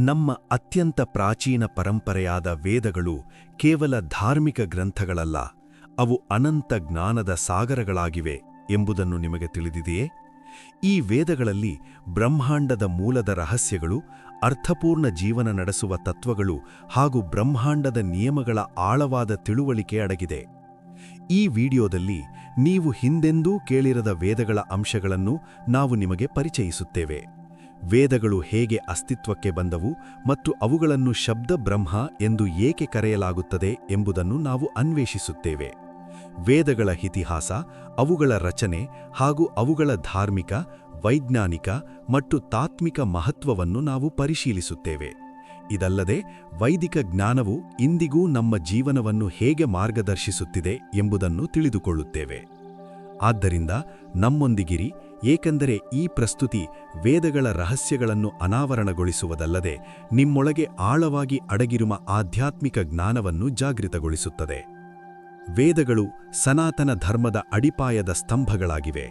ನಮ್ಮ ಅತ್ಯಂತ ಪ್ರಾಚೀನ ಪರಂಪರೆಯಾದ ವೇದಗಳು ಕೇವಲ ಧಾರ್ಮಿಕ ಗ್ರಂಥಗಳಲ್ಲ, ಅವು ಅನಂತ ಜ್ಞಾನದ ಸಾಗರಗಳಾಗಿವೆ ಎಂಬುದನ್ನು ನಿಮಗೆ ತಿಳಿದಿದೆಯೇ? ಈ ವೇದಗಳಲ್ಲಿ ಬ್ರಹ್ಮಾಂಡದ ಮೂಲದ ರಹಸ್ಯಗಳು, ಅರ್ಥಪೂರ್ಣ ಜೀವನ ನಡೆಸುವ ತತ್ವಗಳು ಹಾಗೂ ಬ್ರಹ್ಮಾಂಡದ ನಿಯಮಗಳ ಆಳವಾದ ತಿಳುವಳಿಕೆ ಅಡಗಿದೆ. ಈ ವಿಡಿಯೋದಲ್ಲಿ ನೀವು ಹಿಂದೆಂದೂ ಕೇಳಿರದ ವೇದಗಳ ಅಂಶಗಳನ್ನು ನಾವು ನಿಮಗೆ ಪರಿಚಯಿಸುತ್ತೇವೆ. ವೇದಗಳು ಹೇಗೆ ಅಸ್ತಿತ್ವಕ್ಕೆ ಬಂದವು ಮತ್ತು ಅವುಗಳನ್ನು ಶಬ್ದ ಬ್ರಹ್ಮ ಎಂದು ಏಕೆ ಕರೆಯಲಾಗುತ್ತದೆ ಎಂಬುದನ್ನು ನಾವು ಅನ್ವೇಷಿಸುತ್ತೇವೆ. ವೇದಗಳ ಇತಿಹಾಸ, ಅವುಗಳ ರಚನೆ ಹಾಗೂ ಅವುಗಳ ಧಾರ್ಮಿಕ, ವೈಜ್ಞಾನಿಕ ಮತ್ತು ತಾತ್ವಿಕ ಮಹತ್ವವನ್ನು ನಾವು ಪರಿಶೀಲಿಸುತ್ತೇವೆ. ಇದಲ್ಲದೆ ವೈದಿಕ ಜ್ಞಾನವು ಇಂದಿಗೂ ನಮ್ಮ ಜೀವನವನ್ನು ಹೇಗೆ ಮಾರ್ಗದರ್ಶಿಸುತ್ತಿದೆ ಎಂಬುದನ್ನು ತಿಳಿದುಕೊಳ್ಳುತ್ತೇವೆ. ಆದ್ದರಿಂದ ನಮ್ಮೊಂದಿಗಿರಿ, ಏಕೆಂದರೆ ಈ ಪ್ರಸ್ತುತಿ ವೇದಗಳ ರಹಸ್ಯಗಳನ್ನು ಅನಾವರಣಗೊಳಿಸುವುದಲ್ಲದೆ ನಿಮ್ಮೊಳಗೆ ಆಳವಾಗಿ ಅಡಗಿರುವ ಆಧ್ಯಾತ್ಮಿಕ ಜ್ಞಾನವನ್ನು ಜಾಗೃತಗೊಳಿಸುತ್ತದೆ. ವೇದಗಳು ಸನಾತನ ಧರ್ಮದ ಅಡಿಪಾಯದ ಸ್ತಂಭಗಳಾಗಿವೆ.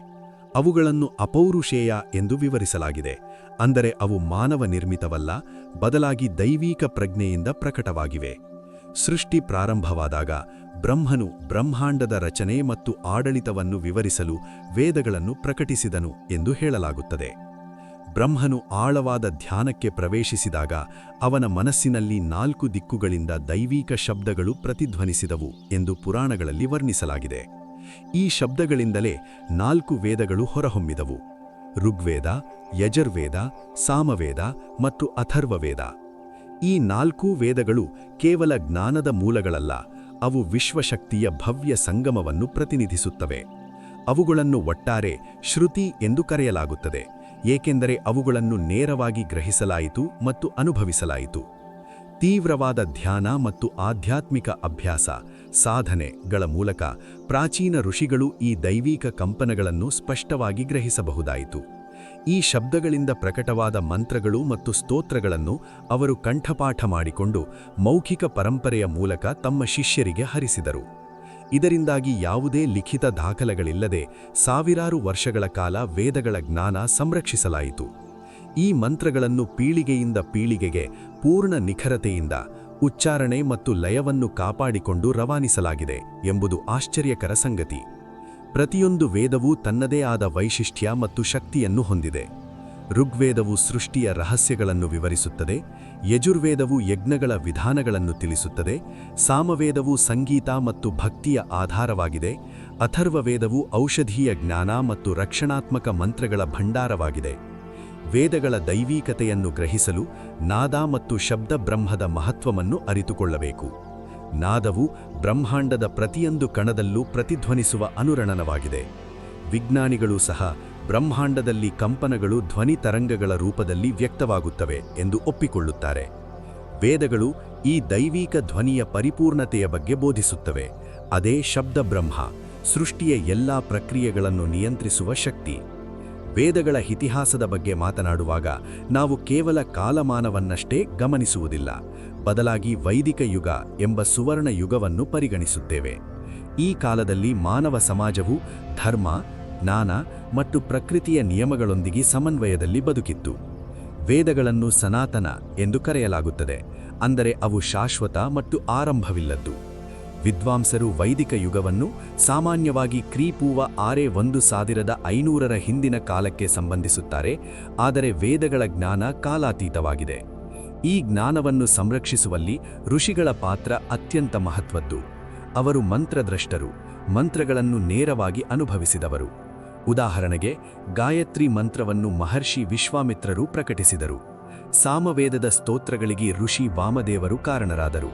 ಅವುಗಳನ್ನು ಅಪೌರುಷೇಯ ಎಂದು ವಿವರಿಸಲಾಗಿದೆ, ಅಂದರೆ ಅವು ಮಾನವ ನಿರ್ಮಿತವಲ್ಲ, ಬದಲಾಗಿ ದೈವೀಕ ಪ್ರಜ್ಞೆಯಿಂದ ಪ್ರಕಟವಾಗಿವೆ. ಸೃಷ್ಟಿ ಪ್ರಾರಂಭವಾದಾಗ ಬ್ರಹ್ಮನು ಬ್ರಹ್ಮಾಂಡದ ರಚನೆ ಮತ್ತು ಆಡಳಿತವನ್ನು ವಿವರಿಸಲು ವೇದಗಳನ್ನು ಪ್ರಕಟಿಸಿದನು ಎಂದು ಹೇಳಲಾಗುತ್ತದೆ. ಬ್ರಹ್ಮನು ಆಳವಾದ ಧ್ಯಾನಕ್ಕೆ ಪ್ರವೇಶಿಸಿದಾಗ ಅವನ ಮನಸ್ಸಿನಲ್ಲಿ 4 ದಿಕ್ಕುಗಳಿಂದ ದೈವೀಕ ಶಬ್ದಗಳು ಪ್ರತಿಧ್ವನಿಸಿದವು ಎಂದು ಪುರಾಣಗಳಲ್ಲಿ ವರ್ಣಿಸಲಾಗಿದೆ. ಈ ಶಬ್ದಗಳಿಂದಲೇ 4 ವೇದಗಳು ಹೊರಹೊಮ್ಮಿದವು: ಋಗ್ವೇದ, ಯಜುರ್ವೇದ, ಸಾಮವೇದ ಮತ್ತು ಅಥರ್ವವೇದ. ಈ 4 ವೇದಗಳು ಕೇವಲ ಜ್ಞಾನದ ಮೂಲಗಳಲ್ಲ, ಅವು ವಿಶ್ವಶಕ್ತಿಯ ಭವ್ಯ ಸಂಗಮವನ್ನು ಪ್ರತಿನಿಧಿಸುತ್ತವೆ. ಅವುಗಳನ್ನು ಒಟ್ಟಾರೆ ಶ್ರುತಿ ಎಂದು ಕರೆಯಲಾಗುತ್ತದೆ, ಏಕೆಂದರೆ ಅವುಗಳನ್ನು ನೇರವಾಗಿ ಗ್ರಹಿಸಲಾಯಿತು ಮತ್ತು ಅನುಭವಿಸಲಾಯಿತು. ತೀವ್ರವಾದ ಧ್ಯಾನ ಮತ್ತು ಆಧ್ಯಾತ್ಮಿಕ ಅಭ್ಯಾಸ, ಸಾಧನೆಗಳ ಮೂಲಕ ಪ್ರಾಚೀನ ಋಷಿಗಳು ಈ ದೈವೀಕ ಕಂಪನಗಳನ್ನು ಸ್ಪಷ್ಟವಾಗಿ ಗ್ರಹಿಸಬಹುದಾಯಿತು. ಈ ಶಬ್ದಗಳಿಂದ ಪ್ರಕಟವಾದ ಮಂತ್ರಗಳು ಮತ್ತು ಸ್ತೋತ್ರಗಳನ್ನು ಅವರು ಕಂಠಪಾಠ ಮಾಡಿಕೊಂಡು ಮೌಖಿಕ ಪರಂಪರೆಯ ಮೂಲಕ ತಮ್ಮ ಶಿಷ್ಯರಿಗೆ ಹರಿಸಿದರು. ಇದರಿಂದಾಗಿ ಯಾವುದೇ ಲಿಖಿತ ದಾಖಲೆಗಳಿಲ್ಲದೆ ಸಾವಿರಾರು ವರ್ಷಗಳ ಕಾಲ ವೇದಗಳ ಜ್ಞಾನ ಸಂರಕ್ಷಿಸಲಾಯಿತು. ಈ ಮಂತ್ರಗಳನ್ನು ಪೀಳಿಗೆಯಿಂದ ಪೀಳಿಗೆಗೆ ಪೂರ್ಣ ನಿಖರತೆಯಿಂದ ಉಚ್ಚಾರಣೆ ಮತ್ತು ಲಯವನ್ನು ಕಾಪಾಡಿಕೊಂಡು ರವಾನಿಸಲಾಗಿದೆ ಎಂಬುದು ಆಶ್ಚರ್ಯಕರ ಸಂಗತಿ. ಪ್ರತಿಯೊಂದು ವೇದವೂ ತನ್ನದೇ ಆದ ವೈಶಿಷ್ಟ್ಯ ಮತ್ತು ಶಕ್ತಿಯನ್ನು ಹೊಂದಿದೆ. ಋಗ್ವೇದವು ಸೃಷ್ಟಿಯ ರಹಸ್ಯಗಳನ್ನು ವಿವರಿಸುತ್ತದೆ, ಯಜುರ್ವೇದವು ಯಜ್ಞಗಳ ವಿಧಾನಗಳನ್ನು ತಿಳಿಸುತ್ತದೆ, ಸಾಮವೇದವು ಸಂಗೀತ ಮತ್ತು ಭಕ್ತಿಯ ಆಧಾರವಾಗಿದೆ, ಅಥರ್ವವೇದವು ಔಷಧೀಯ ಜ್ಞಾನ ಮತ್ತು ರಕ್ಷಣಾತ್ಮಕ ಮಂತ್ರಗಳ ಭಂಡಾರವಾಗಿದೆ. ವೇದಗಳ ದೈವೀಕತೆಯನ್ನು ಗ್ರಹಿಸಲು ನಾದ ಮತ್ತು ಶಬ್ದ ಬ್ರಹ್ಮದ ಮಹತ್ವವನ್ನು ಅರಿತುಕೊಳ್ಳಬೇಕು. ನಾದವು ಬ್ರಹ್ಮಾಂಡದ ಪ್ರತಿಯೊಂದು ಕಣದಲ್ಲೂ ಪ್ರತಿಧ್ವನಿಸುವ ಅನುರಣನವಾಗಿದೆ. ವಿಜ್ಞಾನಿಗಳು ಸಹ ಬ್ರಹ್ಮಾಂಡದಲ್ಲಿ ಕಂಪನಗಳು ಧ್ವನಿ ತರಂಗಗಳ ರೂಪದಲ್ಲಿ ವ್ಯಕ್ತವಾಗುತ್ತವೆ ಎಂದು ಒಪ್ಪಿಕೊಳ್ಳುತ್ತಾರೆ. ವೇದಗಳು ಈ ದೈವೀಕ ಧ್ವನಿಯ ಪರಿಪೂರ್ಣತೆಯ ಬಗ್ಗೆ ಬೋಧಿಸುತ್ತವೆ. ಅದೇ ಶಬ್ದ ಬ್ರಹ್ಮ, ಸೃಷ್ಟಿಯ ಎಲ್ಲಾ ಪ್ರಕ್ರಿಯೆಗಳನ್ನು ನಿಯಂತ್ರಿಸುವ ಶಕ್ತಿ. ವೇದಗಳ ಇತಿಹಾಸದ ಬಗ್ಗೆ ಮಾತನಾಡುವಾಗ ನಾವು ಕೇವಲ ಕಾಲಮಾನವನ್ನಷ್ಟೇ ಗಮನಿಸುವುದಿಲ್ಲ, ಬದಲಾಗಿ ವೈದಿಕ ಯುಗ ಎಂಬ ಸುವರ್ಣ ಯುಗವನ್ನು ಪರಿಗಣಿಸುತ್ತೇವೆ. ಈ ಕಾಲದಲ್ಲಿ ಮಾನವ ಸಮಾಜವು ಧರ್ಮ, ಜ್ಞಾನ ಮತ್ತು ಪ್ರಕೃತಿಯ ನಿಯಮಗಳೊಂದಿಗೆ ಸಮನ್ವಯದಲ್ಲಿ ಬದುಕಿತ್ತು. ವೇದಗಳನ್ನು ಸನಾತನ ಎಂದು ಕರೆಯಲಾಗುತ್ತದೆ, ಅಂದರೆ ಅವು ಶಾಶ್ವತ ಮತ್ತು ಆರಂಭವಿಲ್ಲದ್ದು. ವಿದ್ವಾಂಸರು ವೈದಿಕ ಯುಗವನ್ನು ಸಾಮಾನ್ಯವಾಗಿ ಕ್ರಿಪೂರ್ವ 1500 ಹಿಂದಿನ ಕಾಲಕ್ಕೆ ಸಂಬಂಧಿಸುತ್ತಾರೆ, ಆದರೆ ವೇದಗಳ ಜ್ಞಾನ ಕಾಲಾತೀತವಾಗಿದೆ. ಈ ಜ್ಞಾನವನ್ನು ಸಂರಕ್ಷಿಸುವಲ್ಲಿ ಋಷಿಗಳ ಪಾತ್ರ ಅತ್ಯಂತ ಮಹತ್ವದ್ದು. ಅವರು ಮಂತ್ರದ್ರಷ್ಟರು, ಮಂತ್ರಗಳನ್ನು ನೇರವಾಗಿ ಅನುಭವಿಸಿದವರು. ಉದಾಹರಣೆಗೆ, ಗಾಯತ್ರಿ ಮಂತ್ರವನ್ನು ಮಹರ್ಷಿ ವಿಶ್ವಾಮಿತ್ರರು ಪ್ರಕಟಿಸಿದರು. ಸಾಮವೇದದ ಸ್ತೋತ್ರಗಳಿಗೆ ಋಷಿ ವಾಮದೇವರು ಕಾರಣರಾದರು.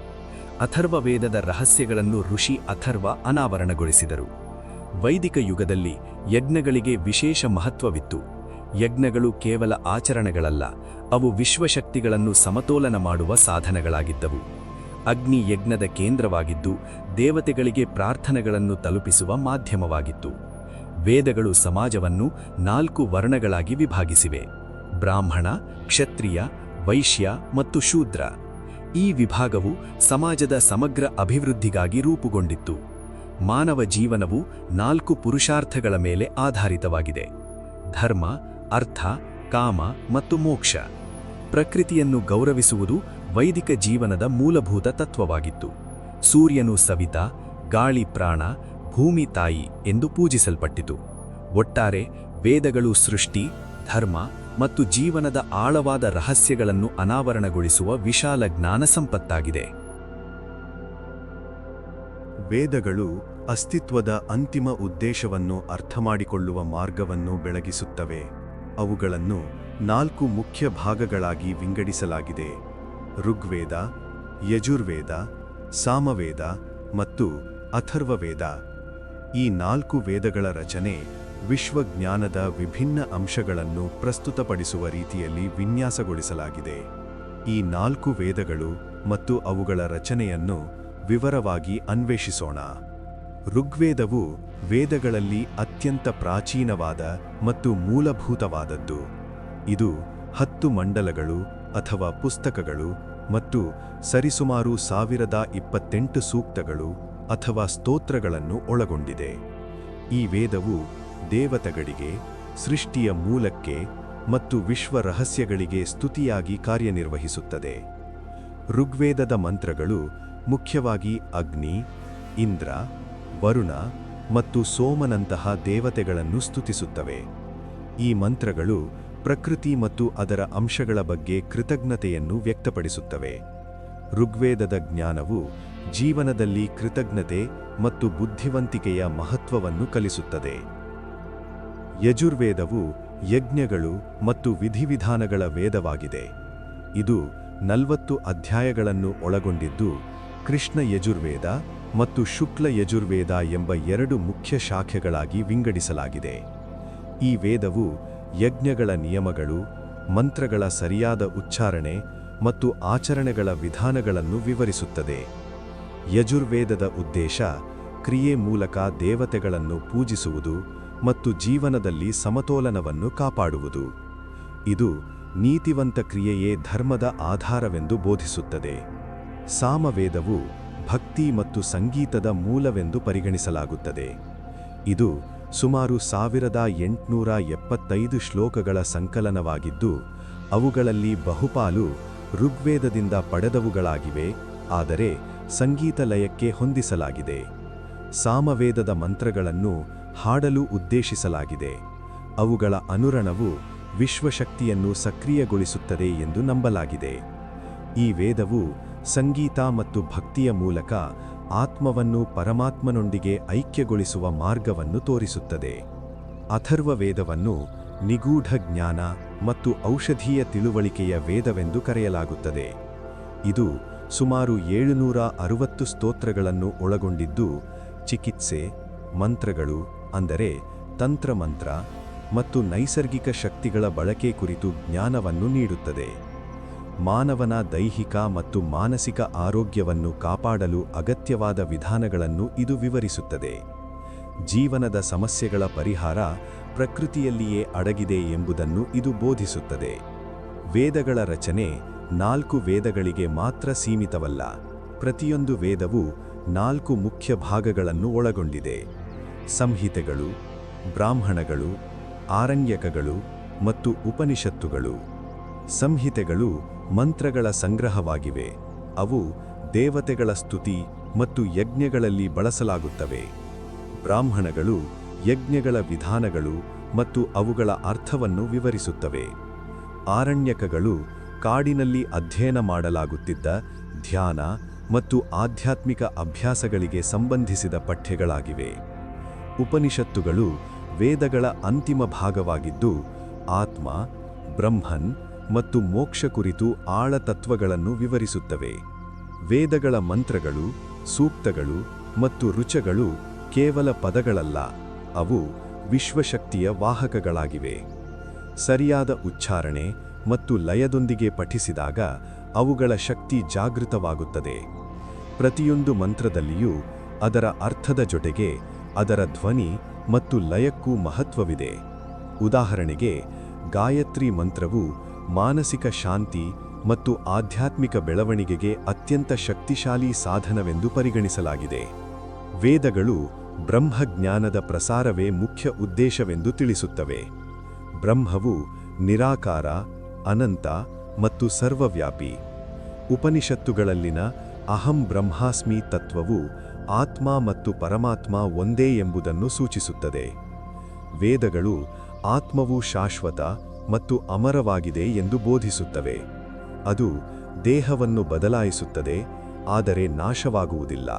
ಅಥರ್ವವೇದದ ರಹಸ್ಯಗಳನ್ನು ಋಷಿ ಅಥರ್ವ ಅನಾವರಣಗೊಳಿಸಿದರು. ವೈದಿಕ ಯುಗದಲ್ಲಿ ಯಜ್ಞಗಳಿಗೆ ವಿಶೇಷ ಮಹತ್ವವಿತ್ತು. ಯಜ್ಞಗಳು ಕೇವಲ ಆಚರಣೆಗಳಲ್ಲ, ಅವು ವಿಶ್ವಶಕ್ತಿಗಳನ್ನು ಸಮತೋಲನ ಮಾಡುವ ಸಾಧನಗಳಾಗಿದ್ದವು. ಅಗ್ನಿ ಯಜ್ಞದ ಕೇಂದ್ರವಾಗಿದ್ದು ದೇವತೆಗಳಿಗೆ ಪ್ರಾರ್ಥನೆಗಳನ್ನು ತಲುಪಿಸುವ ಮಾಧ್ಯಮವಾಗಿತ್ತು. ವೇದಗಳು ಸಮಾಜವನ್ನು 4 ವರ್ಣಗಳಾಗಿ ವಿಭಾಗಿಸಿವೆ: ಬ್ರಾಹ್ಮಣ, ಕ್ಷತ್ರಿಯ, ವೈಶ್ಯ ಮತ್ತು ಶೂದ್ರ. ಈ ವಿಭಾಗವು ಸಮಾಜದ ಸಮಗ್ರ ಅಭಿವೃದ್ಧಿಗಾಗಿ ರೂಪುಗೊಂಡಿತ್ತು. ಮಾನವ ಜೀವನವು 4 ಪುರುಷಾರ್ಥಗಳ ಮೇಲೆ ಆಧಾರಿತವಾಗಿದೆ: ಧರ್ಮ, ಅರ್ಥ, ಕಾಮ ಮತ್ತು ಮೋಕ್ಷ. ಪ್ರಕೃತಿಯನ್ನು ಗೌರವಿಸುವುದು ವೈದಿಕ ಜೀವನದ ಮೂಲಭೂತ ತತ್ವವಾಗಿತ್ತು. ಸೂರ್ಯನು ಸವಿತ, ಗಾಳಿ ಪ್ರಾಣ, ಭೂಮಿ ತಾಯಿ ಎಂದು ಪೂಜಿಸಲ್ಪಟ್ಟಿತು. ಒಟ್ಟಾರೆ ವೇದಗಳು ಸೃಷ್ಟಿ, ಧರ್ಮ ಮತ್ತು ಜೀವನದ ಆಳವಾದ ರಹಸ್ಯಗಳನ್ನು ಅನಾವರಣಗೊಳಿಸುವ ವಿಶಾಲ ಜ್ಞಾನ ಸಂಪತ್ತಾಗಿದೆ. ವೇದಗಳು ಅಸ್ತಿತ್ವದ ಅಂತಿಮ ಉದ್ದೇಶವನ್ನು ಅರ್ಥಮಾಡಿಕೊಳ್ಳುವ ಮಾರ್ಗವನ್ನು ಬೆಳಗಿಸುತ್ತವೆ. ಅವುಗಳನ್ನು 4 ಮುಖ್ಯ ಭಾಗಗಳಾಗಿ ವಿಂಗಡಿಸಲಾಗಿದೆ: ಋಗ್ವೇದ, ಯಜುರ್ವೇದ, ಸಾಮವೇದ ಮತ್ತು ಅಥರ್ವವೇದ. ಈ 4 ವೇದಗಳ ರಚನೆ ವಿಶ್ವಜ್ಞಾನದ ವಿಭಿನ್ನ ಅಂಶಗಳನ್ನು ಪ್ರಸ್ತುತಪಡಿಸುವ ರೀತಿಯಲ್ಲಿ ವಿನ್ಯಾಸಗೊಳಿಸಲಾಗಿದೆ. ಈ 4 ವೇದಗಳು ಮತ್ತು ಅವುಗಳ ರಚನೆಯನ್ನು ವಿವರವಾಗಿ ಅನ್ವೇಷಿಸೋಣ. ಋಗ್ವೇದವು ವೇದಗಳಲ್ಲಿ ಅತ್ಯಂತ ಪ್ರಾಚೀನವಾದ ಮತ್ತು ಮೂಲಭೂತವಾದದ್ದು. ಇದು 10 ಮಂಡಲಗಳು ಅಥವಾ ಪುಸ್ತಕಗಳು ಮತ್ತು ಸರಿಸುಮಾರು 1028 ಸೂಕ್ತಗಳು ಅಥವಾ ಸ್ತೋತ್ರಗಳನ್ನು ಒಳಗೊಂಡಿದೆ. ಈ ವೇದವು ದೇವತೆಗಳಿಗೆ, ಸೃಷ್ಟಿಯ ಮೂಲಕ್ಕೆ ಮತ್ತು ವಿಶ್ವ ರಹಸ್ಯಗಳಿಗೆ ಸ್ತುತಿಯಾಗಿ ಕಾರ್ಯನಿರ್ವಹಿಸುತ್ತದೆ. ಋಗ್ವೇದದ ಮಂತ್ರಗಳು ಮುಖ್ಯವಾಗಿ ಅಗ್ನಿ, ಇಂದ್ರ, ವರುಣ ಮತ್ತು ಸೋಮನಂತಹ ದೇವತೆಗಳನ್ನು ಸ್ತುತಿಸುತ್ತವೆ. ಈ ಮಂತ್ರಗಳು ಪ್ರಕೃತಿ ಮತ್ತು ಅದರ ಅಂಶಗಳ ಬಗ್ಗೆ ಕೃತಜ್ಞತೆಯನ್ನು ವ್ಯಕ್ತಪಡಿಸುತ್ತವೆ. ಋಗ್ವೇದದ ಜ್ಞಾನವು ಜೀವನದಲ್ಲಿ ಕೃತಜ್ಞತೆ ಮತ್ತು ಬುದ್ಧಿವಂತಿಕೆಯ ಮಹತ್ವವನ್ನು ಕಲಿಸುತ್ತದೆ. ಯಜುರ್ವೇದವು ಯಜ್ಞಗಳು ಮತ್ತು ವಿಧಿವಿಧಾನಗಳ ವೇದವಾಗಿದೆ. ಇದು 40 ಅಧ್ಯಾಯಗಳನ್ನು ಒಳಗೊಂಡಿದ್ದು, ಕೃಷ್ಣ ಯಜುರ್ವೇದ ಮತ್ತು ಶುಕ್ಲ ಯಜುರ್ವೇದ ಎಂಬ 2 ಮುಖ್ಯ ಶಾಖೆಗಳಾಗಿ ವಿಂಗಡಿಸಲಾಗಿದೆ. ಈ ವೇದವು ಯಜ್ಞಗಳ ನಿಯಮಗಳು, ಮಂತ್ರಗಳ ಸರಿಯಾದ ಉಚ್ಚಾರಣೆ ಮತ್ತು ಆಚರಣೆಗಳ ವಿಧಾನಗಳನ್ನು ವಿವರಿಸುತ್ತದೆ. ಯಜುರ್ವೇದದ ಉದ್ದೇಶ ಕ್ರಿಯೆ ಮೂಲಕ ದೇವತೆಗಳನ್ನು ಪೂಜಿಸುವುದು ಮತ್ತು ಜೀವನದಲ್ಲಿ ಸಮತೋಲನವನ್ನು ಕಾಪಾಡುವುದು. ಇದು ನೀತಿವಂತ ಕ್ರಿಯೆಯೇ ಧರ್ಮದ ಆಧಾರವೆಂದು ಬೋಧಿಸುತ್ತದೆ. ಸಾಮವೇದವು ಭಕ್ತಿ ಮತ್ತು ಸಂಗೀತದ ಮೂಲವೆಂದು ಪರಿಗಣಿಸಲಾಗುತ್ತದೆ. ಇದು ಸುಮಾರು 1875 ಶ್ಲೋಕಗಳ ಸಂಕಲನವಾಗಿದ್ದು, ಅವುಗಳಲ್ಲಿ ಬಹುಪಾಲು ಋಗ್ವೇದದಿಂದ ಪಡೆದವುಗಳಾಗಿವೆ, ಆದರೆ ಸಂಗೀತ ಲಯಕ್ಕೆ ಹೊಂದಿಸಲಾಗಿದೆ. ಸಾಮವೇದದ ಮಂತ್ರಗಳನ್ನು ಹಾಡಲು ಉದ್ದೇಶಿಸಲಾಗಿದೆ. ಅವುಗಳ ಅನುರಣವು ವಿಶ್ವಶಕ್ತಿಯನ್ನು ಸಕ್ರಿಯಗೊಳಿಸುತ್ತದೆ ಎಂದು ನಂಬಲಾಗಿದೆ. ಈ ವೇದವು ಸಂಗೀತ ಮತ್ತು ಭಕ್ತಿಯ ಮೂಲಕ ಆತ್ಮವನ್ನು ಪರಮಾತ್ಮನೊಂದಿಗೆ ಐಕ್ಯಗೊಳಿಸುವ ಮಾರ್ಗವನ್ನು ತೋರಿಸುತ್ತದೆ. ಅಥರ್ವವೇದವನ್ನು ನಿಗೂಢ ಜ್ಞಾನ ಮತ್ತು ಔಷಧೀಯ ತಿಳುವಳಿಕೆಯ ವೇದವೆಂದು ಕರೆಯಲಾಗುತ್ತದೆ. ಇದು ಸುಮಾರು 760 ಸ್ತೋತ್ರಗಳನ್ನು ಒಳಗೊಂಡಿದ್ದು, ಚಿಕಿತ್ಸೆ, ಮಂತ್ರಗಳು ಅಂದರೆ ತಂತ್ರಮಂತ್ರ ಮತ್ತು ನೈಸರ್ಗಿಕ ಶಕ್ತಿಗಳ ಬಳಕೆ ಕುರಿತು ಜ್ಞಾನವನ್ನು ನೀಡುತ್ತದೆ. ಮಾನವನ ದೈಹಿಕ ಮತ್ತು ಮಾನಸಿಕ ಆರೋಗ್ಯವನ್ನು ಕಾಪಾಡಲು ಅಗತ್ಯವಾದ ವಿಧಾನಗಳನ್ನು ಇದು ವಿವರಿಸುತ್ತದೆ. ಜೀವನದ ಸಮಸ್ಯೆಗಳ ಪರಿಹಾರ ಪ್ರಕೃತಿಯಲ್ಲಿಯೇ ಅಡಗಿದೆ ಎಂಬುದನ್ನು ಇದು ಬೋಧಿಸುತ್ತದೆ. ವೇದಗಳ ರಚನೆ 4 ವೇದಗಳಿಗೆ ಮಾತ್ರ ಸೀಮಿತವಲ್ಲ. ಪ್ರತಿಯೊಂದು ವೇದವು 4 ಮುಖ್ಯ ಭಾಗಗಳನ್ನು ಒಳಗೊಂಡಿದೆ: ಸಂಹಿತೆಗಳು, ಬ್ರಾಹ್ಮಣಗಳು, ಆರಣ್ಯಕಗಳು ಮತ್ತು ಉಪನಿಷತ್ತುಗಳು. ಸಂಹಿತೆಗಳು ಮಂತ್ರಗಳ ಸಂಗ್ರಹವಾಗಿವೆ. ಅವು ದೇವತೆಗಳ ಸ್ತುತಿ ಮತ್ತು ಯಜ್ಞಗಳಲ್ಲಿ ಬಳಸಲಾಗುತ್ತವೆ. ಬ್ರಾಹ್ಮಣಗಳು ಯಜ್ಞಗಳ ವಿಧಾನಗಳು ಮತ್ತು ಅವುಗಳ ಅರ್ಥವನ್ನು ವಿವರಿಸುತ್ತವೆ. ಆರಣ್ಯಕಗಳು ಕಾಡಿನಲ್ಲಿ ಅಧ್ಯಯನ ಮಾಡಲಾಗುತ್ತಿದ್ದ ಧ್ಯಾನ ಮತ್ತು ಆಧ್ಯಾತ್ಮಿಕ ಅಭ್ಯಾಸಗಳಿಗೆ ಸಂಬಂಧಿಸಿದ ಪಠ್ಯಗಳಾಗಿವೆ. ಉಪನಿಷತ್ತುಗಳು ವೇದಗಳ ಅಂತಿಮ ಭಾಗವಾಗಿದ್ದು, ಆತ್ಮ, ಬ್ರಹ್ಮನ್ ಮತ್ತು ಮೋಕ್ಷ ಕುರಿತು ಆಳ ತತ್ವಗಳನ್ನು ವಿವರಿಸುತ್ತವೆ. ವೇದಗಳ ಮಂತ್ರಗಳು, ಸೂಕ್ತಗಳು ಮತ್ತು ಋಚಗಳು ಕೇವಲ ಪದಗಳಲ್ಲ, ಅವು ವಿಶ್ವಶಕ್ತಿಯ ವಾಹಕಗಳಾಗಿವೆ. ಸರಿಯಾದ ಉಚ್ಚಾರಣೆ ಮತ್ತು ಲಯದೊಂದಿಗೆ ಪಠಿಸಿದಾಗ ಅವುಗಳ ಶಕ್ತಿ ಜಾಗೃತವಾಗುತ್ತದೆ. ಪ್ರತಿಯೊಂದು ಮಂತ್ರದಲ್ಲಿಯೂ ಅದರ ಅರ್ಥದ ಜೊತೆಗೆ ಅದರ ಧ್ವನಿ ಮತ್ತು ಲಯಕ್ಕೂ ಮಹತ್ವವಿದೆ. ಉದಾಹರಣೆಗೆ, ಗಾಯತ್ರಿ ಮಂತ್ರವು ಮಾನಸಿಕ ಶಾಂತಿ ಮತ್ತು ಆಧ್ಯಾತ್ಮಿಕ ಬೆಳವಣಿಗೆಗೆ ಅತ್ಯಂತ ಶಕ್ತಿಶಾಲಿ ಸಾಧನವೆಂದು ಪರಿಗಣಿಸಲಾಗಿದೆ. ವೇದಗಳು ಬ್ರಹ್ಮಜ್ಞಾನದ ಪ್ರಸಾರವೇ ಮುಖ್ಯ ಉದ್ದೇಶವೆಂದು ತಿಳಿಸುತ್ತವೆ. ಬ್ರಹ್ಮವು ನಿರಾಕಾರ, ಅನಂತ ಮತ್ತು ಸರ್ವವ್ಯಾಪಿ. ಉಪನಿಷತ್ತುಗಳಲ್ಲಿನ ಅಹಂ ಬ್ರಹ್ಮಾಸ್ಮಿ ತತ್ವವು ಆತ್ಮ ಮತ್ತು ಪರಮಾತ್ಮ ಒಂದೇ ಎಂಬುದನ್ನು ಸೂಚಿಸುತ್ತದೆ. ವೇದಗಳು ಆತ್ಮವು ಶಾಶ್ವತ ಮತ್ತು ಅಮರವಾಗಿದೆ ಎಂದು ಬೋಧಿಸುತ್ತವೆ. ಅದು ದೇಹವನ್ನು ಬದಲಾಯಿಸುತ್ತದೆ, ಆದರೆ ನಾಶವಾಗುವುದಿಲ್ಲ.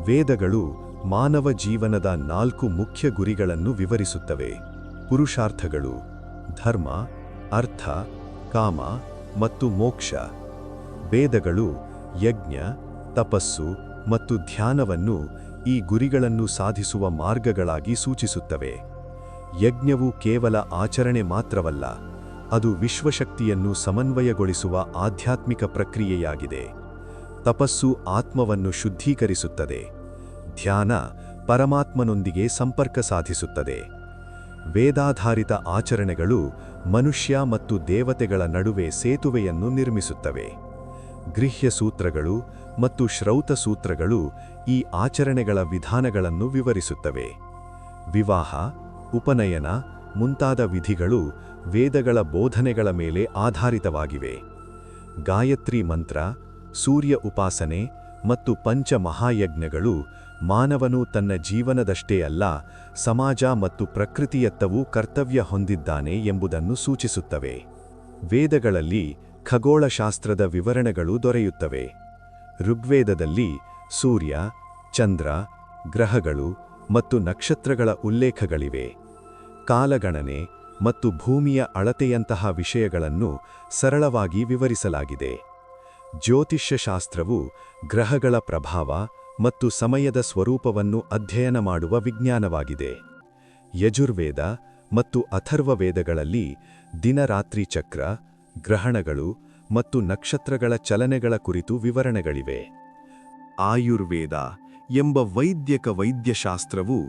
ವೇದಗಳು ಮಾನವ ಜೀವನದ 4 ಮುಖ್ಯ ಗುರಿಗಳನ್ನು ವಿವರಿಸುತ್ತವೆ: ಪುರುಷಾರ್ಥಗಳು, ಧರ್ಮ, ಅರ್ಥ, ಕಾಮ ಮತ್ತು ಮೋಕ್ಷ. ವೇದಗಳು ಯಜ್ಞ, ತಪಸ್ಸು ಮತ್ತು ಧ್ಯಾನವನ್ನು ಈ ಗುರಿಗಳನ್ನು ಸಾಧಿಸುವ ಮಾರ್ಗಗಳಾಗಿ ಸೂಚಿಸುತ್ತವೆ. ಯಜ್ಞವು ಕೇವಲ ಆಚರಣೆ ಮಾತ್ರವಲ್ಲ, ಅದು ವಿಶ್ವಶಕ್ತಿಯನ್ನು ಸಮನ್ವಯಗೊಳಿಸುವ ಆಧ್ಯಾತ್ಮಿಕ ಪ್ರಕ್ರಿಯೆಯಾಗಿದೆ. ತಪಸ್ಸು ಆತ್ಮವನ್ನು ಶುದ್ಧೀಕರಿಸುತ್ತದೆ. ಧ್ಯಾನ ಪರಮಾತ್ಮನೊಂದಿಗೆ ಸಂಪರ್ಕ ಸಾಧಿಸುತ್ತದೆ. ವೇದಾಧಾರಿತ ಆಚರಣೆಗಳು ಮನುಷ್ಯ ಮತ್ತು ದೇವತೆಗಳ ನಡುವೆ ಸೇತುವೆಯನ್ನು ನಿರ್ಮಿಸುತ್ತವೆ. ಗೃಹ್ಯ ಸೂತ್ರಗಳು ಮತ್ತು ಶ್ರೌತ ಸೂತ್ರಗಳು ಈ ಆಚರಣೆಗಳ ವಿಧಾನಗಳನ್ನು ವಿವರಿಸುತ್ತವೆ. ವಿವಾಹ, ಉಪನಯನ ಮುಂತಾದ ವಿಧಿಗಳು ವೇದಗಳ ಬೋಧನೆಗಳ ಮೇಲೆ ಆಧಾರಿತವಾಗಿವೆ. ಗಾಯತ್ರಿ ಮಂತ್ರ, ಸೂರ್ಯ ಉಪಾಸನೆ ಮತ್ತು ಪಂಚ ಮಹಾಯಜ್ಞಗಳು ಮಾನವನು ತನ್ನ ಜೀವನದಷ್ಟೇ ಅಲ್ಲ, ಸಮಾಜ ಮತ್ತು ಪ್ರಕೃತಿಯತ್ತವೂ ಕರ್ತವ್ಯ ಹೊಂದಿದ್ದಾನೆ ಎಂಬುದನ್ನು ಸೂಚಿಸುತ್ತವೆ. ವೇದಗಳಲ್ಲಿ ಖಗೋಳಶಾಸ್ತ್ರದ ವಿವರಣೆಗಳು ದೊರೆಯುತ್ತವೆ. ಋಗ್ವೇದದಲ್ಲಿ ಸೂರ್ಯ, ಚಂದ್ರ, ಗ್ರಹಗಳು ಮತ್ತು ನಕ್ಷತ್ರಗಳ ಉಲ್ಲೇಖಗಳಿವೆ. ಕಾಲಗಣನೆ ಮತ್ತು ಭೂಮಿಯ ಅಳತೆಯಂತಹ ವಿಷಯಗಳನ್ನು ಸರಳವಾಗಿ ವಿವರಿಸಲಾಗಿದೆ. ಜ್ಯೋತಿಷ್ಯಶಾಸ್ತ್ರವು ಗ್ರಹಗಳ ಪ್ರಭಾವ ಮತ್ತು ಸಮಯದ ಸ್ವರೂಪವನ್ನು ಅಧ್ಯಯನ ಮಾಡುವ ವಿಜ್ಞಾನವಾಗಿದೆ. ಯಜುರ್ವೇದ ಮತ್ತು ಅಥರ್ವವೇದಗಳಲ್ಲಿ ದಿನರಾತ್ರಿ ಚಕ್ರ, ಗ್ರಹಣಗಳು ಮತ್ತು ನಕ್ಷತ್ರಗಳ ಚಲನೆಗಳ ಕುರಿತು ವಿವರಣೆಗಳಿವೆ. ಆಯುರ್ವೇದ ಎಂಬ ವೈದ್ಯಶಾಸ್ತ್ರವು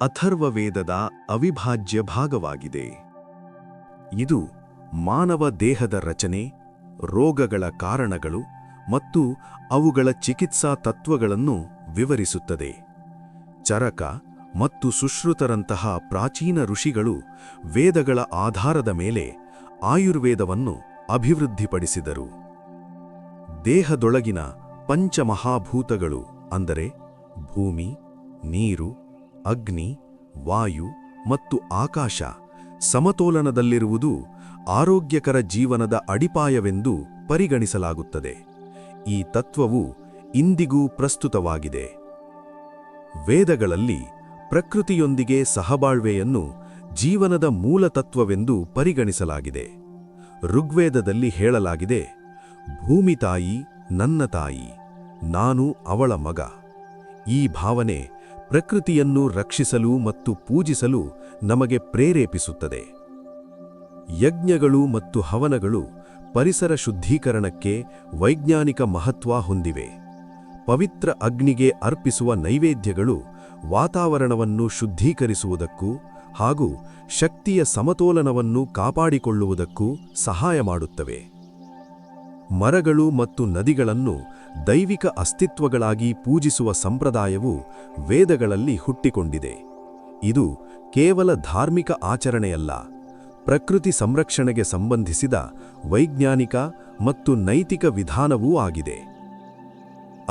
ಅಥರ್ವವೇದದ ಅವಿಭಾಜ್ಯ ಭಾಗವಾಗಿದೆ. ಇದು ಮಾನವ ದೇಹದ ರಚನೆ, ರೋಗಗಳ ಕಾರಣಗಳು ಮತ್ತು ಅವುಗಳ ಚಿಕಿತ್ಸಾ ತತ್ವಗಳನ್ನು ವಿವರಿಸುತ್ತದೆ. ಚರಕ ಮತ್ತು ಸುಶ್ರುತರಂತಹ ಪ್ರಾಚೀನ ಋಷಿಗಳು ವೇದಗಳ ಆಧಾರದ ಮೇಲೆ ಆಯುರ್ವೇದವನ್ನು ಅಭಿವೃದ್ಧಿಪಡಿಸಿದರು. ದೇಹದೊಳಗಿನ ಪಂಚಮಹಾಭೂತಗಳು ಅಂದರೆ ಭೂಮಿ, ನೀರು, ಅಗ್ನಿ, ವಾಯು ಮತ್ತು ಆಕಾಶ ಸಮತೋಲನದಲ್ಲಿರುವುದು ಆರೋಗ್ಯಕರ ಜೀವನದ ಅಡಿಪಾಯವೆಂದು ಪರಿಗಣಿಸಲಾಗುತ್ತದೆ. ಈ ತತ್ವವು ಇಂದಿಗೂ ಪ್ರಸ್ತುತವಾಗಿದೆ. ವೇದಗಳಲ್ಲಿ ಪ್ರಕೃತಿಯೊಂದಿಗೆ ಸಹಬಾಳ್ವೆಯನ್ನು ಜೀವನದ ಮೂಲತತ್ವವೆಂದು ಪರಿಗಣಿಸಲಾಗಿದೆ. ಋಗ್ವೇದದಲ್ಲಿ ಹೇಳಲಾಗಿದೆ, ಭೂಮಿ ತಾಯಿ ನನ್ನ ತಾಯಿ, ನಾನು ಅವಳ ಮಗ. ಈ ಭಾವನೆ ಪ್ರಕೃತಿಯನ್ನು ರಕ್ಷಿಸಲು ಮತ್ತು ಪೂಜಿಸಲು ನಮಗೆ ಪ್ರೇರೇಪಿಸುತ್ತದೆ. ಯಜ್ಞಗಳು ಮತ್ತು ಹವನಗಳು ಪರಿಸರ ಶುದ್ಧೀಕರಣಕ್ಕೆ ವೈಜ್ಞಾನಿಕ ಮಹತ್ವ ಹೊಂದಿವೆ. ಪವಿತ್ರ ಅಗ್ನಿಗೆ ಅರ್ಪಿಸುವ ನೈವೇದ್ಯಗಳು ವಾತಾವರಣವನ್ನು ಶುದ್ಧೀಕರಿಸುವುದಕ್ಕೂ ಹಾಗೂ ಶಕ್ತಿಯ ಸಮತೋಲನವನ್ನು ಕಾಪಾಡಿಕೊಳ್ಳುವುದಕ್ಕೂ ಸಹಾಯ ಮಾಡುತ್ತವೆ. ಮರಗಳು ಮತ್ತು ನದಿಗಳನ್ನು ದೈವಿಕ ಅಸ್ತಿತ್ವಗಳಾಗಿ ಪೂಜಿಸುವ ಸಂಪ್ರದಾಯವು ವೇದಗಳಲ್ಲಿ ಹುಟ್ಟಿಕೊಂಡಿದೆ. ಇದು ಕೇವಲ ಧಾರ್ಮಿಕ ಆಚರಣೆಯಲ್ಲ, ಪ್ರಕೃತಿ ಸಂರಕ್ಷಣೆಗೆ ಸಂಬಂಧಿಸಿದ ವೈಜ್ಞಾನಿಕ ಮತ್ತು ನೈತಿಕ ವಿಧಾನವೂ ಆಗಿದೆ.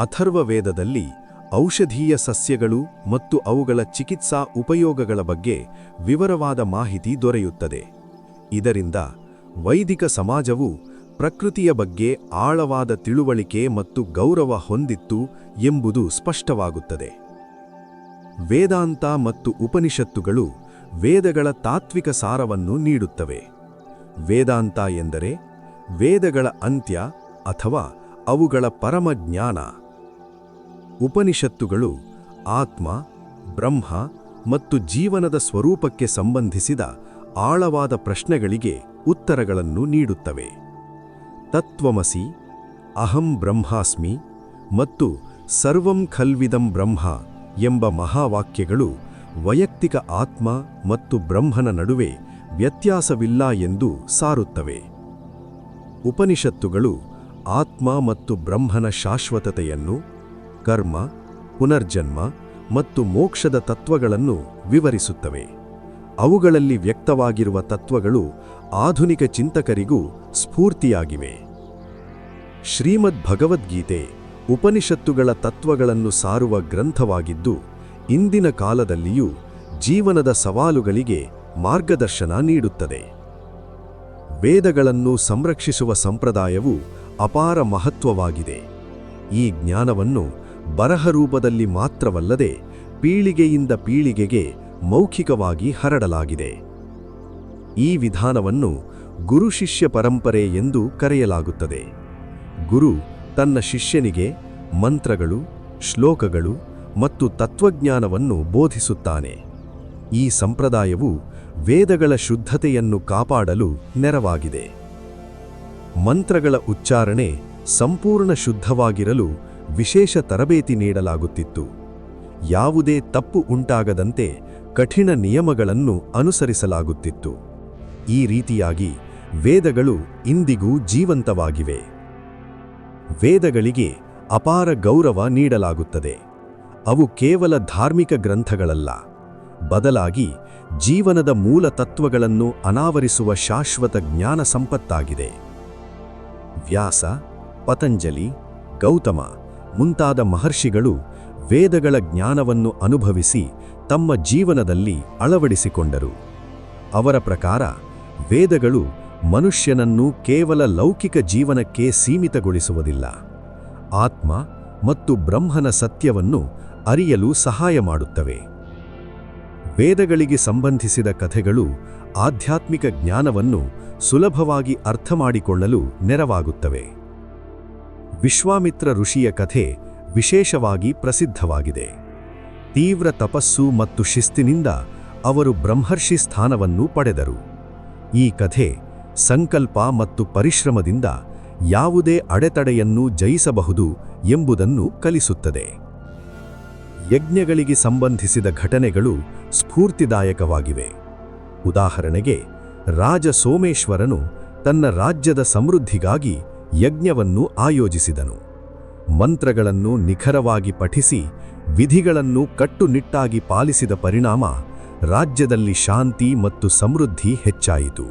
ಅಥರ್ವವೇದದಲ್ಲಿ ಔಷಧೀಯ ಸಸ್ಯಗಳು ಮತ್ತು ಅವುಗಳ ಚಿಕಿತ್ಸಾ ಉಪಯೋಗಗಳ ಬಗ್ಗೆ ವಿವರವಾದ ಮಾಹಿತಿ ದೊರೆಯುತ್ತದೆ. ಇದರಿಂದ ವೈದಿಕ ಸಮಾಜವು ಪ್ರಕೃತಿಯ ಬಗ್ಗೆ ಆಳವಾದ ತಿಳುವಳಿಕೆ ಮತ್ತು ಗೌರವ ಹೊಂದಿತ್ತು ಎಂಬುದು ಸ್ಪಷ್ಟವಾಗುತ್ತದೆ. ವೇದಾಂತ ಮತ್ತು ಉಪನಿಷತ್ತುಗಳು ವೇದಗಳ ತಾತ್ವಿಕ ಸಾರವನ್ನು ನೀಡುತ್ತವೆ. ವೇದಾಂತ ಎಂದರೆ ವೇದಗಳ ಅಂತ್ಯ ಅಥವಾ ಅವುಗಳ ಪರಮ ಜ್ಞಾನ. ಉಪನಿಷತ್ತುಗಳು ಆತ್ಮ, ಬ್ರಹ್ಮ ಮತ್ತು ಜೀವನದ ಸ್ವರೂಪಕ್ಕೆ ಸಂಬಂಧಿಸಿದ ಆಳವಾದ ಪ್ರಶ್ನೆಗಳಿಗೆ ಉತ್ತರಗಳನ್ನು ನೀಡುತ್ತವೆ. ತತ್ವಮಸಿ, ಅಹಂ ಬ್ರಹ್ಮಾಸ್ಮಿ ಮತ್ತು ಸರ್ವಂ ಖಲ್ವಿದಂ ಬ್ರಹ್ಮ ಎಂಬ ಮಹಾವಾಕ್ಯಗಳು ವೈಯಕ್ತಿಕ ಆತ್ಮ ಮತ್ತು ಬ್ರಹ್ಮನ ನಡುವೆ ವ್ಯತ್ಯಾಸವಿಲ್ಲ ಎಂದು ಸಾರುತ್ತವೆ. ಉಪನಿಷತ್ತುಗಳು ಆತ್ಮ ಮತ್ತು ಬ್ರಹ್ಮನ ಶಾಶ್ವತತೆಯನ್ನು, ಕರ್ಮ, ಪುನರ್ಜನ್ಮ ಮತ್ತು ಮೋಕ್ಷದ ತತ್ವಗಳನ್ನು ವಿವರಿಸುತ್ತವೆ. ಅವುಗಳಲ್ಲಿ ವ್ಯಕ್ತವಾಗಿರುವ ತತ್ವಗಳು ಆಧುನಿಕ ಚಿಂತಕರಿಗೂ ಸ್ಫೂರ್ತಿಯಾಗಿವೆ. ಶ್ರೀಮದ್ ಭಗವದ್ಗೀತೆ ಉಪನಿಷತ್ತುಗಳ ತತ್ವಗಳನ್ನು ಸಾರುವ ಗ್ರಂಥವಾಗಿದ್ದು, ಇಂದಿನ ಕಾಲದಲ್ಲಿಯೂ ಜೀವನದ ಸವಾಲುಗಳಿಗೆ ಮಾರ್ಗದರ್ಶನ ನೀಡುತ್ತದೆ. ವೇದಗಳನ್ನು ಸಂರಕ್ಷಿಸುವ ಸಂಪ್ರದಾಯವು ಅಪಾರ ಮಹತ್ವವಾಗಿದೆ. ಈ ಜ್ಞಾನವನ್ನು ಬರಹರೂಪದಲ್ಲಿ ಮಾತ್ರವಲ್ಲದೆ ಪೀಳಿಗೆಯಿಂದ ಪೀಳಿಗೆಗೆ ಮೌಖಿಕವಾಗಿ ಹರಡಲಾಗಿದೆ. ಈ ವಿಧಾನವನ್ನು ಗುರು-ಶಿಷ್ಯ ಪರಂಪರೆ ಎಂದು ಕರೆಯಲಾಗುತ್ತದೆ. ಗುರು ತನ್ನ ಶಿಷ್ಯನಿಗೆ ಮಂತ್ರಗಳು, ಶ್ಲೋಕಗಳು ಮತ್ತು ತತ್ವಜ್ಞಾನವನ್ನು ಬೋಧಿಸುತ್ತಾನೆ. ಈ ಸಂಪ್ರದಾಯವು ವೇದಗಳ ಶುದ್ಧತೆಯನ್ನು ಕಾಪಾಡಲು ನೆರವಾಗಿದೆ. ಮಂತ್ರಗಳ ಉಚ್ಚಾರಣೆ ಸಂಪೂರ್ಣ ಶುದ್ಧವಾಗಿರಲು ವಿಶೇಷ ತರಬೇತಿ ನೀಡಲಾಗುತ್ತಿತ್ತು. ಯಾವುದೇ ತಪ್ಪು ಉಂಟಾಗದಂತೆ ಕಠಿಣ ನಿಯಮಗಳನ್ನು ಅನುಸರಿಸಲಾಗುತ್ತಿತ್ತು. ಈ ರೀತಿಯಾಗಿ ವೇದಗಳು ಇಂದಿಗೂ ಜೀವಂತವಾಗಿವೆ. ವೇದಗಳಿಗೆ ಅಪಾರ ಗೌರವ ನೀಡಲಾಗುತ್ತದೆ. ಅವು ಕೇವಲ ಧಾರ್ಮಿಕ ಗ್ರಂಥಗಳಲ್ಲ, ಬದಲಾಗಿ ಜೀವನದ ಮೂಲ ತತ್ವಗಳನ್ನು ಅನಾವರಿಸುವ ಶಾಶ್ವತ ಜ್ಞಾನ ಸಂಪತ್ತಾಗಿದೆ. ವ್ಯಾಸ, ಪತಂಜಲಿ, ಗೌತಮ ಮುಂತಾದ ಮಹರ್ಷಿಗಳು ವೇದಗಳ ಜ್ಞಾನವನ್ನು ಅನುಭವಿಸಿ ತಮ್ಮ ಜೀವನದಲ್ಲಿ ಅಳವಡಿಸಿಕೊಂಡರು. ಅವರ ಪ್ರಕಾರ ವೇದಗಳು ಮನುಷ್ಯನನ್ನು ಕೇವಲ ಲೌಕಿಕ ಜೀವನಕ್ಕೆ ಸೀಮಿತಗೊಳಿಸುವುದಿಲ್ಲ, ಆತ್ಮ ಮತ್ತು ಬ್ರಹ್ಮನ ಸತ್ಯವನ್ನು ಅರಿಯಲು ಸಹಾಯ ಮಾಡುತ್ತವೆ. ವೇದಗಳಿಗೆ ಸಂಬಂಧಿಸಿದ ಕಥೆಗಳು ಆಧ್ಯಾತ್ಮಿಕ ಜ್ಞಾನವನ್ನು ಸುಲಭವಾಗಿ ಅರ್ಥಮಾಡಿಕೊಳ್ಳಲು ನೆರವಾಗುತ್ತವೆ. ವಿಶ್ವಾಮಿತ್ರ ಋಷಿಯ ಕಥೆ ವಿಶೇಷವಾಗಿ ಪ್ರಸಿದ್ಧವಾಗಿದೆ. ತೀವ್ರ ತಪಸ್ಸು ಮತ್ತು ಶಿಸ್ತಿನಿಂದ ಅವರು ಬ್ರಹ್ಮರ್ಷಿ ಸ್ಥಾನವನ್ನು ಪಡೆದರು. ಈ ಕಥೆ ಸಂಕಲ್ಪ ಮತ್ತು ಪರಿಶ್ರಮದಿಂದ ಯಾವುದೇ ಅಡೆತಡೆಯನ್ನು ಜಯಿಸಬಹುದು ಎಂಬುದನ್ನು ಕಲಿಸುತ್ತದೆ. ಯಜ್ಞಗಳಿಗೆ ಸಂಬಂಧಿಸಿದ ಘಟನೆಗಳು ಸ್ಫೂರ್ತಿದಾಯಕವಾಗಿವೆ. ಉದಾಹರಣೆಗೆ, ರಾಜ ಸೋಮೇಶ್ವರನು ತನ್ನ ರಾಜ್ಯದ ಸಮೃದ್ಧಿಗಾಗಿ ಯಜ್ಞವನ್ನು ಆಯೋಜಿಸಿದನು. ಮಂತ್ರಗಳನ್ನು ನಿಖರವಾಗಿ ಪಠಿಸಿ ವಿಧಿಗಳನ್ನು ಕಟ್ಟುನಿಟ್ಟಾಗಿ ಪಾಲಿಸಿದ ಪರಿಣಾಮ ರಾಜ್ಯದಲ್ಲಿ ಶಾಂತಿ ಮತ್ತು ಸಮೃದ್ಧಿ ಹೆಚ್ಚಾಯಿತು.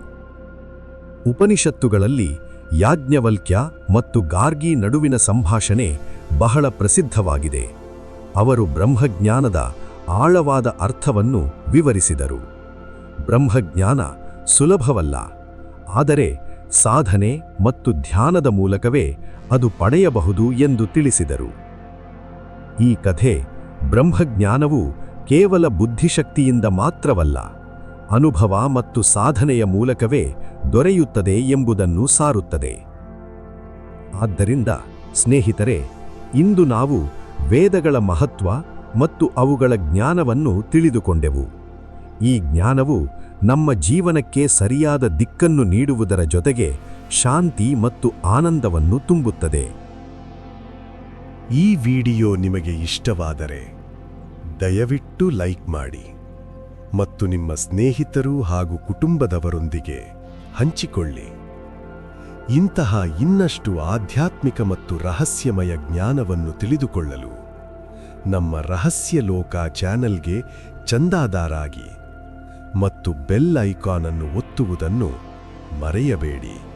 ಉಪನಿಷತ್ತುಗಳಲ್ಲಿ ಯಾಜ್ಞವಲ್ಕ್ಯ ಮತ್ತು ಗಾರ್ಗಿ ನಡುವಿನ ಸಂಭಾಷಣೆ ಬಹಳ ಪ್ರಸಿದ್ಧವಾಗಿದೆ. ಅವರು ಬ್ರಹ್ಮಜ್ಞಾನದ ಆಳವಾದ ಅರ್ಥವನ್ನು ವಿವರಿಸಿದರು. ಬ್ರಹ್ಮಜ್ಞಾನ ಸುಲಭವಲ್ಲ, ಆದರೆ ಸಾಧನೆ ಮತ್ತು ಧ್ಯಾನದ ಮೂಲಕವೇ ಅದು ಪಡೆಯಬಹುದು ಎಂದು ತಿಳಿಸಿದರು. ಈ ಕಥೆ ಬ್ರಹ್ಮಜ್ಞಾನವು ಕೇವಲ ಬುದ್ಧಿಶಕ್ತಿಯಿಂದ ಮಾತ್ರವಲ್ಲ, ಅನುಭವ ಮತ್ತು ಸಾಧನೆಯ ಮೂಲಕವೇ ದೊರೆಯುತ್ತದೆ ಎಂಬುದನ್ನು ಸಾರುತ್ತದೆ. ಆದ್ದರಿಂದ ಸ್ನೇಹಿತರೆ, ಇಂದು ನಾವು ವೇದಗಳ ಮಹತ್ವ ಮತ್ತು ಅವುಗಳ ಜ್ಞಾನವನ್ನು ತಿಳಿದುಕೊಂಡೆವು. ಈ ಜ್ಞಾನವು ನಮ್ಮ ಜೀವನಕ್ಕೆ ಸರಿಯಾದ ದಿಕ್ಕನ್ನು ನೀಡುವುದರ ಜೊತೆಗೆ ಶಾಂತಿ ಮತ್ತು ಆನಂದವನ್ನು ತುಂಬುತ್ತದೆ. ಈ ವಿಡಿಯೋ ನಿಮಗೆ ಇಷ್ಟವಾದರೆ ದಯವಿಟ್ಟು ಲೈಕ್ ಮಾಡಿ ಮತ್ತು ನಿಮ್ಮ ಸ್ನೇಹಿತರು ಹಾಗೂ ಕುಟುಂಬದವರೊಂದಿಗೆ ಹಂಚಿಕೊಳ್ಳಿ. ಇಂತಹ ಇನ್ನಷ್ಟು ಆಧ್ಯಾತ್ಮಿಕ ಮತ್ತು ರಹಸ್ಯಮಯ ಜ್ಞಾನವನ್ನು ತಿಳಿದುಕೊಳ್ಳಲು ನಮ್ಮ ರಹಸ್ಯ ಲೋಕ ಚಾನೆಲ್ಗೆ ಚಂದಾದಾರಾಗಿ ಮತ್ತು ಬೆಲ್ ಐಕಾನ್ ಅನ್ನು ಒತ್ತುವುದನ್ನು ಮರೆಯಬೇಡಿ.